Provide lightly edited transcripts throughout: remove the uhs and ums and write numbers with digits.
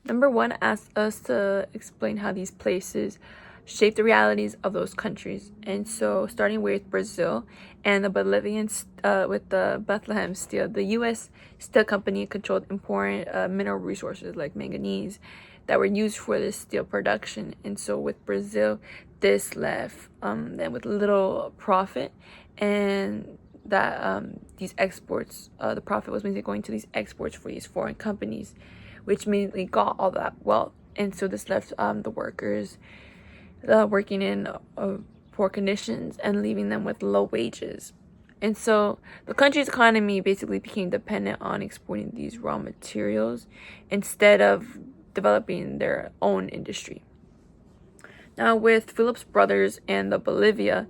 Number one asks us to explain how these places shape the realities of those countries. And so, starting with Brazil and the Bolivians, with the Bethlehem Steel, the U.S. Steel Company controlled important mineral resources like manganese that were used for this steel production. And so, with Brazil, this left them with little profit, and that these exports, the profit was mainly going to these exports for these foreign companies, which mainly got all that wealth. And so this left the workers working in poor conditions and leaving them with low wages. And so the country's economy basically became dependent on exporting these raw materials instead of developing their own industry. Now, with Phillips Brothers and the Bolivia,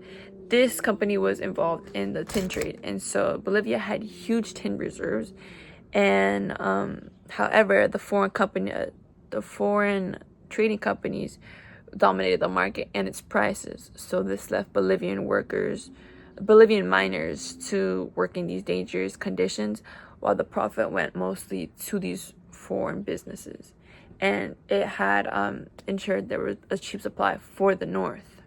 this company was involved in the tin trade. And so Bolivia had huge tin reserves. And however, the foreign trading companies dominated the market and its prices. So this left Bolivian miners to work in these dangerous conditions, while the profit went mostly to these foreign businesses. And it had ensured there was a cheap supply for the North.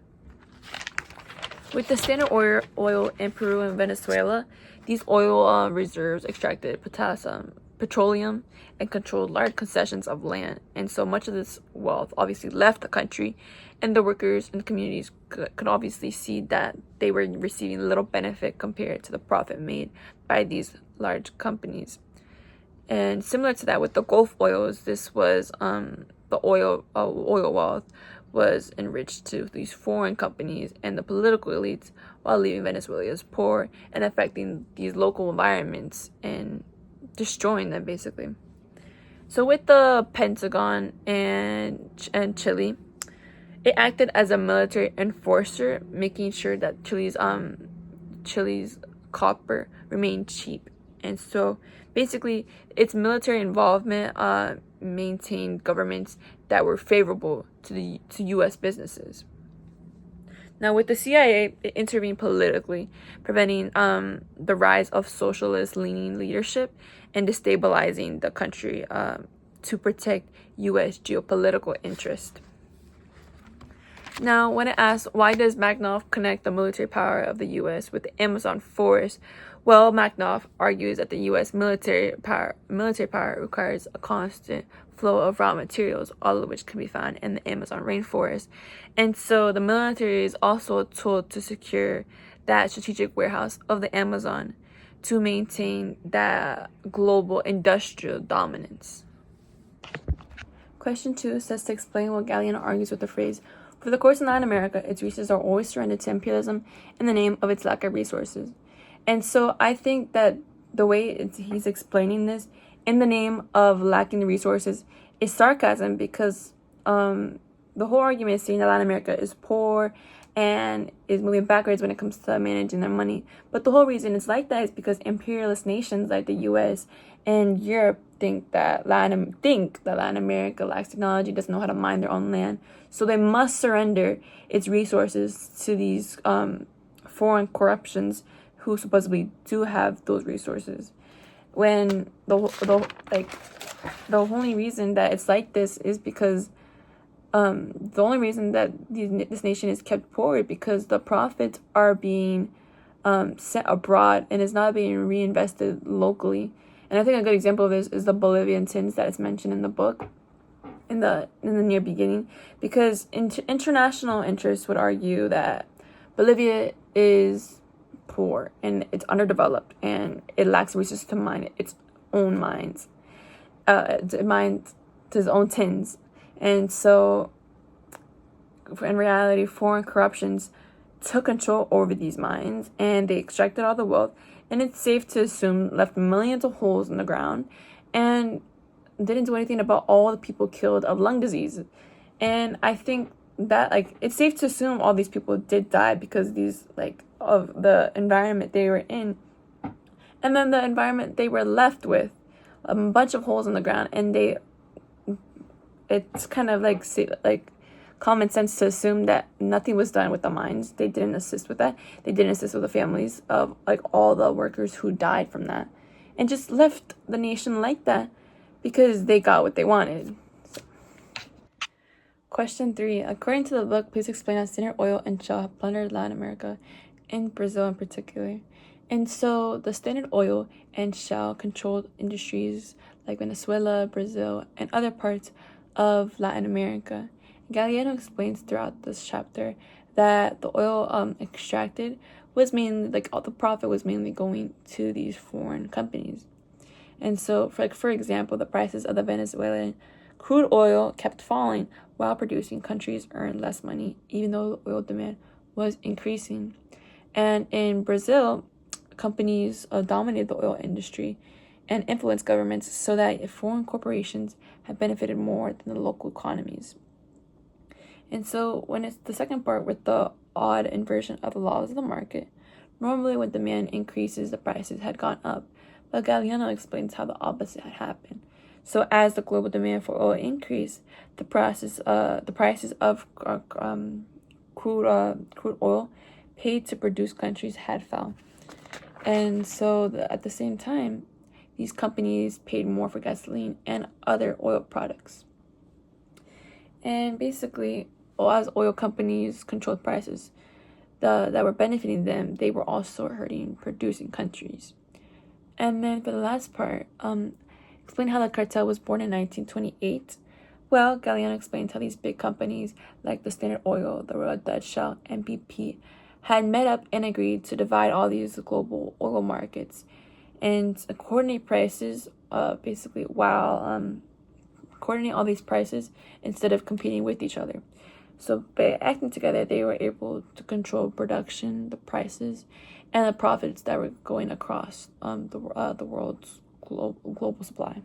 With the Standard Oil in Peru and Venezuela, these oil reserves extracted petroleum and controlled large concessions of land. And so much of this wealth obviously left the country, and the workers and the communities could obviously see that they were receiving little benefit compared to the profit made by these large companies. And similar to that with the Gulf oils, this was the oil wealth was enriched to these foreign companies and the political elites, while leaving Venezuelans poor and affecting these local environments and destroying them basically. So with the Pentagon and Chile, it acted as a military enforcer, making sure that Chile's copper remained cheap. And so basically its military involvement maintained governments that were favorable to U.S. businesses. Now, with the CIA, it intervened politically, preventing the rise of socialist-leaning leadership and destabilizing the country to protect U.S. geopolitical interest. Now, when it asks, why does Makhno connect the military power of the U.S. with the Amazon forest? Well, Makhno argues that the U.S. military power requires a constant flow of raw materials, all of which can be found in the Amazon rainforest. And so the military is also a tool to secure that strategic warehouse of the Amazon to maintain that global industrial dominance. Question 2 says to explain what Galeano argues with the phrase, for the course in Latin America, its resources are always surrendered to imperialism in the name of its lack of resources. And so I think that the way he's explaining this, in the name of lacking the resources, is sarcasm, because the whole argument is saying that Latin America is poor and is moving backwards when it comes to managing their money. But the whole reason it's like that is because imperialist nations like the U.S. and Europe think that Latin America lacks technology, doesn't know how to mine their own land. So they must surrender its resources to these foreign corruptions who supposedly do have those resources. When the only reason that it's like this is because the only reason that this nation is kept poor is because the profits are being sent abroad and is not being reinvested locally. And I think a good example of this is the Bolivian tins that is mentioned in the book in the near beginning, because international interests would argue that Bolivia is poor and it's underdeveloped and it lacks resources to mine its own mines, to mine its own tins. And so in reality, foreign corruptions took control over these mines and they extracted all the wealth, and it's safe to assume left millions of holes in the ground and didn't do anything about all the people killed of lung disease. And I think that it's safe to assume all these people did die because of the environment they were in, and then the environment they were left with a bunch of holes in the ground, and it's kind of like common sense to assume that nothing was done with the mines. They didn't assist with that. They didn't assist with the families of all the workers who died from that, and just left the nation like that because they got what they wanted. So. Question 3. According to the book, please explain how Standard Oil and Shell have plundered Latin America, and Brazil in particular. And so the Standard Oil and Shell controlled industries like Venezuela, Brazil, and other parts of Latin America. Galeano explains throughout this chapter that the oil extracted was mainly, like, all the profit was mainly going to these foreign companies. And so, for example, the prices of the Venezuelan crude oil kept falling while producing countries earned less money, even though the oil demand was increasing. And in Brazil, companies dominated the oil industry and influenced governments so that foreign corporations have benefited more than the local economies. And so when it's the second part with the odd inversion of the laws of the market, normally when demand increases, the prices had gone up. But Galeano explains how the opposite had happened. So as the global demand for oil increased, the prices of crude oil paid to produce countries had fell. And so at the same time, these companies paid more for gasoline and other oil products. And basically, as oil companies controlled prices that were benefiting them, they were also hurting producing countries. And then for the last part, explain how the cartel was born in 1928. Well, Galeano explains how these big companies like the Standard Oil, the Royal Dutch Shell, and BP had met up and agreed to divide all these global oil markets and coordinate prices, basically while coordinating all these prices instead of competing with each other. So by acting together, they were able to control production, the prices, and the profits that were going across the world's global supply.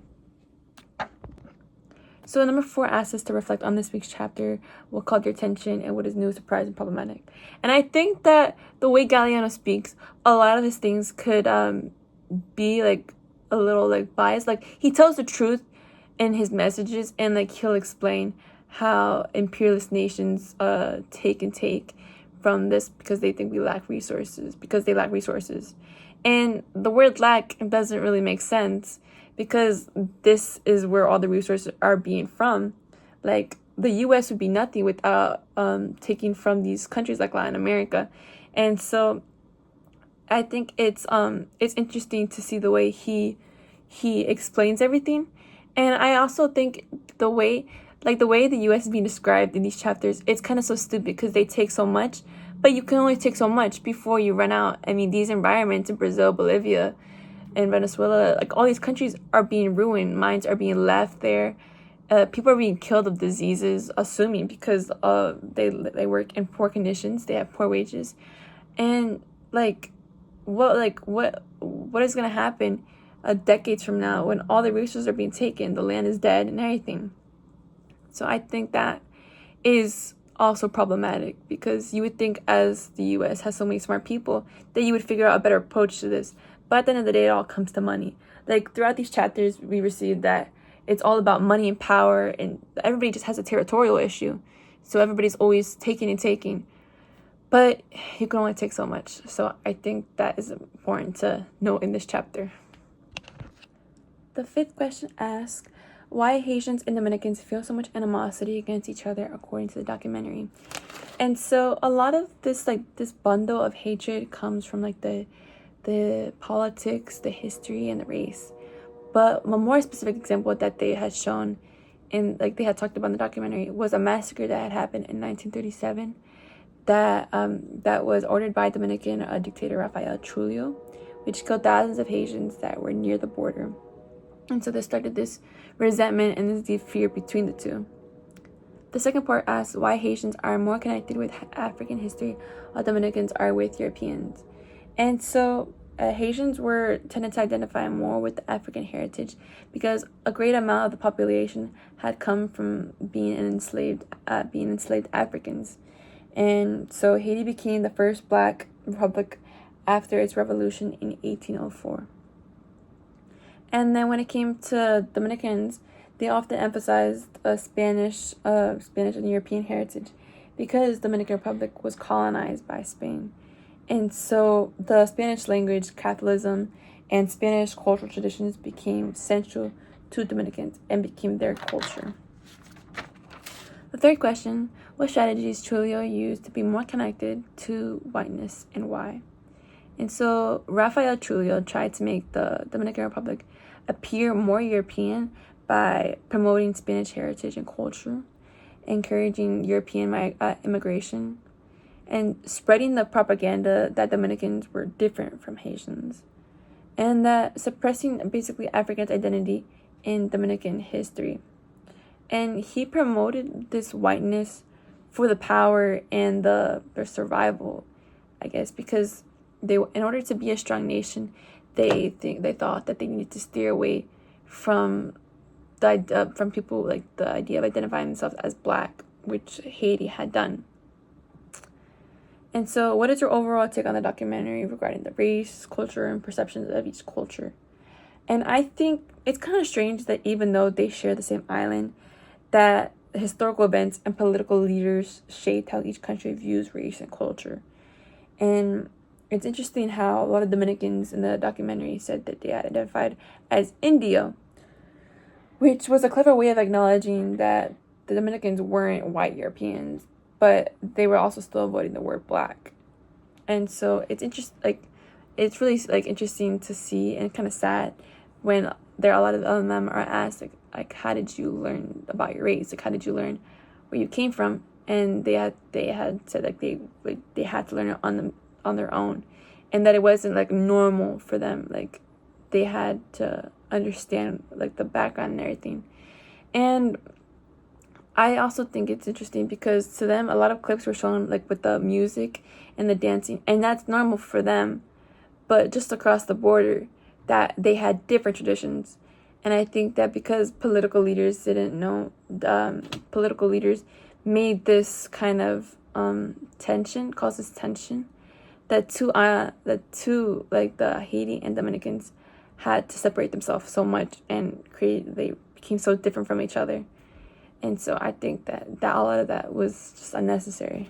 So number 4 asks us to reflect on this week's chapter, what caught your attention, and what is new, surprising, and problematic. And I think that the way Galeano speaks, a lot of his things could be like a little like biased. Like he tells the truth in his messages, and like he'll explain how imperialist nations take from this because they think we lack resources, and the word lack doesn't really make sense because this is where all the resources are being from. Like the US would be nothing without taking from these countries like Latin America. And so I think it's interesting to see the way he explains everything. And I also think the way the US is being described in these chapters, it's kind of so stupid because they take so much, but you can only take so much before you run out. I mean, these environments in Brazil, Bolivia, and Venezuela, like all these countries are being ruined. Mines are being left there. People are being killed of diseases, assuming because they work in poor conditions, they have poor wages, and what is gonna happen decades from now when all the resources are being taken, the land is dead, and everything. So I think that is also problematic because you would think as the U.S. has so many smart people that you would figure out a better approach to this. But at the end of the day, it all comes to money. Like throughout these chapters, we received that it's all about money and power, and everybody just has a territorial issue. So everybody's always taking. But you can only take so much. So I think that is important to note in this chapter. The 5th question asks, why Haitians and Dominicans feel so much animosity against each other according to the documentary. And so a lot of this bundle of hatred comes from the politics, the history, and the race. But a more specific example that they had shown they had talked about in the documentary was a massacre that had happened in 1937 that was ordered by Dominican dictator Rafael Trujillo, which killed thousands of Haitians that were near the border. And so there started this resentment and this deep fear between the two. The second part asks why Haitians are more connected with African history while Dominicans are with Europeans. And so Haitians tended to identify more with the African heritage because a great amount of the population had come from being enslaved Africans. And so Haiti became the first Black republic after its revolution in 1804. And then when it came to Dominicans, they often emphasized Spanish and European heritage because the Dominican Republic was colonized by Spain. And so the Spanish language, Catholicism, and Spanish cultural traditions became central to Dominicans and became their culture. The third question: what strategies Trujillo used to be more connected to whiteness and why? And so Rafael Trujillo tried to make the Dominican Republic appear more European by promoting Spanish heritage and culture, encouraging European immigration, and spreading the propaganda that Dominicans were different from Haitians, and that suppressing basically Africans' identity in Dominican history. And he promoted this whiteness for the power and their survival, I guess, because in order to be a strong nation, they thought that they needed to steer away from from people, like the idea of identifying themselves as black, which Haiti had done. And so, what is your overall take on the documentary regarding the race, culture, and perceptions of each culture? And I think it's kind of strange that even though they share the same island, that historical events and political leaders shaped how each country views race and culture. And it's interesting how a lot of Dominicans in the documentary said that they identified as Indio, which was a clever way of acknowledging that the Dominicans weren't white Europeans, but they were also still avoiding the word black. And so it's it's really interesting to see, and kind of sad when a lot of them are asked like how did you learn about your race? Like, how did you learn where you came from? And they had said they had to learn it on their own, and that it wasn't like normal for them. Like, they had to understand like the background and everything. And I also think it's interesting because to them a lot of clips were shown like with the music and the dancing, and that's normal for them, but just across the border that they had different traditions. And I think that because political leaders didn't know, political leaders made this kind of caused this tension that two like the Haiti and Dominicans had to separate themselves so much and they became so different from each other. And so I think that a lot of that was just unnecessary.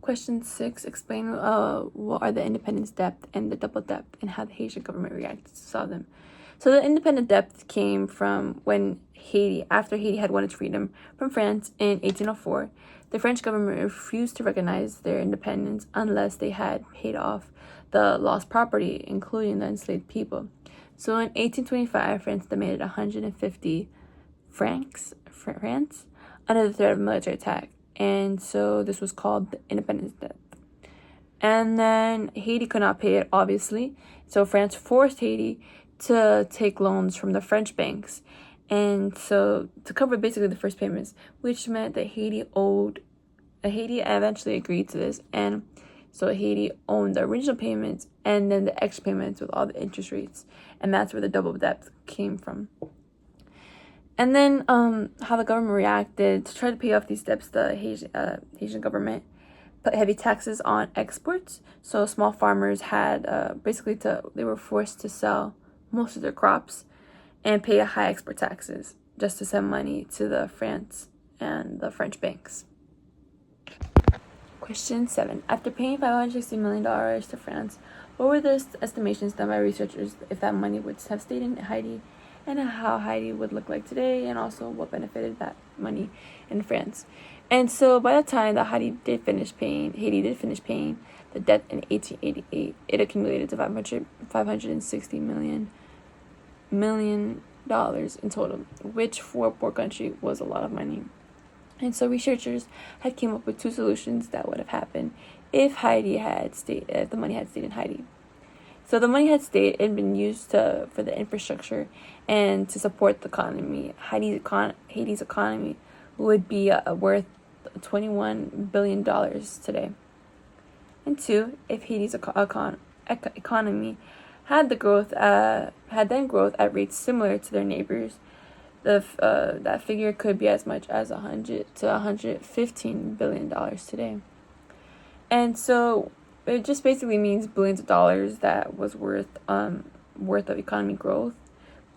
Question 6, explain what are the independence debt and the double debt and how the Haitian government reacted to solve them. So the independent debt came from when after Haiti had won its freedom from France in 1804, the French government refused to recognize their independence unless they had paid off the lost property, including the enslaved people. So in 1825, France demanded 150 francs under the threat of military attack. And so this was called the independence debt. And then Haiti could not pay it, obviously. So France forced Haiti to take loans from the French banks. And so to cover basically the first payments, which meant that Haiti eventually agreed to this. And so Haiti owned the original payments and then the extra payments with all the interest rates. And that's where the double debt came from. And then how the government reacted to try to pay off these debts, the Haitian government put heavy taxes on exports. So small farmers had they were forced to sell most of their crops and pay high export taxes just to send money to the France and the French banks. Question 7. After paying $560 million to France, what were the estimations done by researchers if that money would have stayed in Haiti, and how Haiti would look like today, and also what benefited that money in France? And so by the time that Haiti did finish paying the debt in 1888, it accumulated to $560 million in total, which for a poor country was a lot of money. And so researchers had came up with two solutions that would have happened if the money had stayed in Haiti. So the money had stayed and been used for the infrastructure and to support the economy. Haiti's economy would be worth $21 billion today. And 2, if Haiti's economy had growth at rates similar to their neighbors, that figure could be as much as $100 to $115 billion today. And so it just basically means billions of dollars that was worth of economic growth,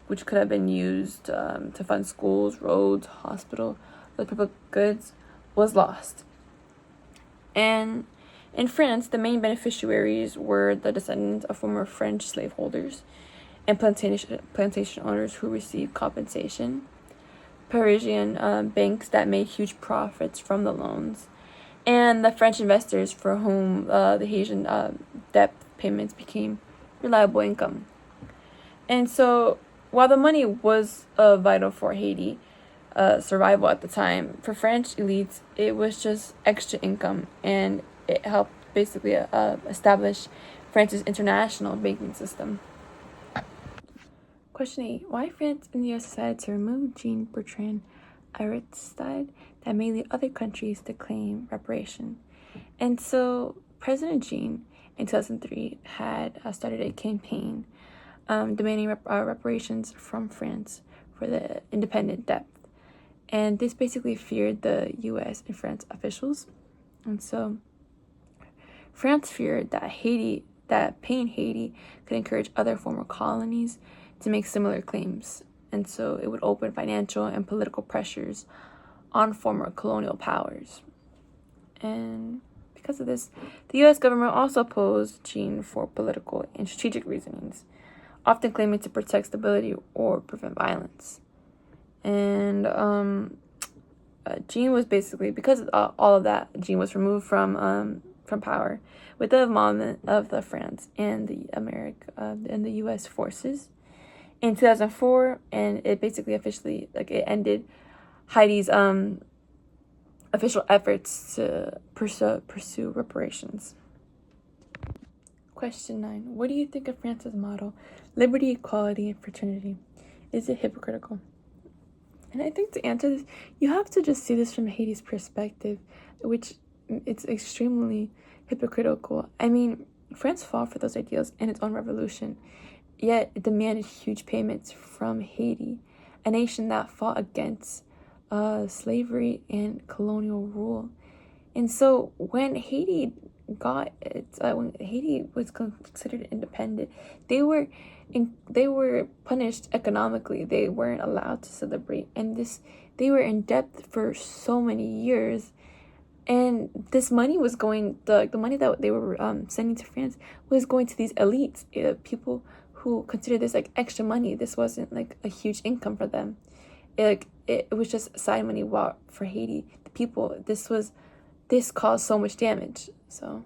which could have been used to fund schools, roads, hospital, other public goods, was lost. And in France, the main beneficiaries were the descendants of former French slaveholders and plantation owners who received compensation. Parisian banks that made huge profits from the loans, and the French investors for whom the Haitian debt payments became reliable income. And so, while the money was vital for Haiti survival at the time, for French elites, it was just extra income, and it helped basically establish France's international banking system. Question 8. Why France and the US decided to remove Jean-Bertrand Aristide that made the other countries to claim reparation? And so President Jean in 2003 had started a campaign demanding reparations from France for the independent debt. And this basically feared the US and French officials. And so France feared that paying Haiti could encourage other former colonies to make similar claims, and so it would open financial and political pressures on former colonial powers. And because of this, the US government also opposed Jean for political and strategic reasonings, often claiming to protect stability or prevent violence. And Jean was basically, because of all of that, Jean was removed from power with the involvement of the France and the US forces in 2004, and it basically officially it ended Haiti's official efforts to pursue reparations. Question 9. What do you think of France's motto, liberty, equality, and fraternity? Is it hypocritical? And I think to answer this, you have to just see this from Haiti's perspective, which it's extremely hypocritical. I mean, France fought for those ideals in its own revolution, yet it demanded huge payments from Haiti, a nation that fought against slavery and colonial rule. And so when Haiti when Haiti was considered independent, they were punished economically. They weren't allowed to celebrate, and they were in debt for so many years. And this money was going, the money that they were sending to France was going to these elites, people who considered this like extra money. This wasn't like a huge income for them. It was just side money for Haiti. The people, this caused so much damage. So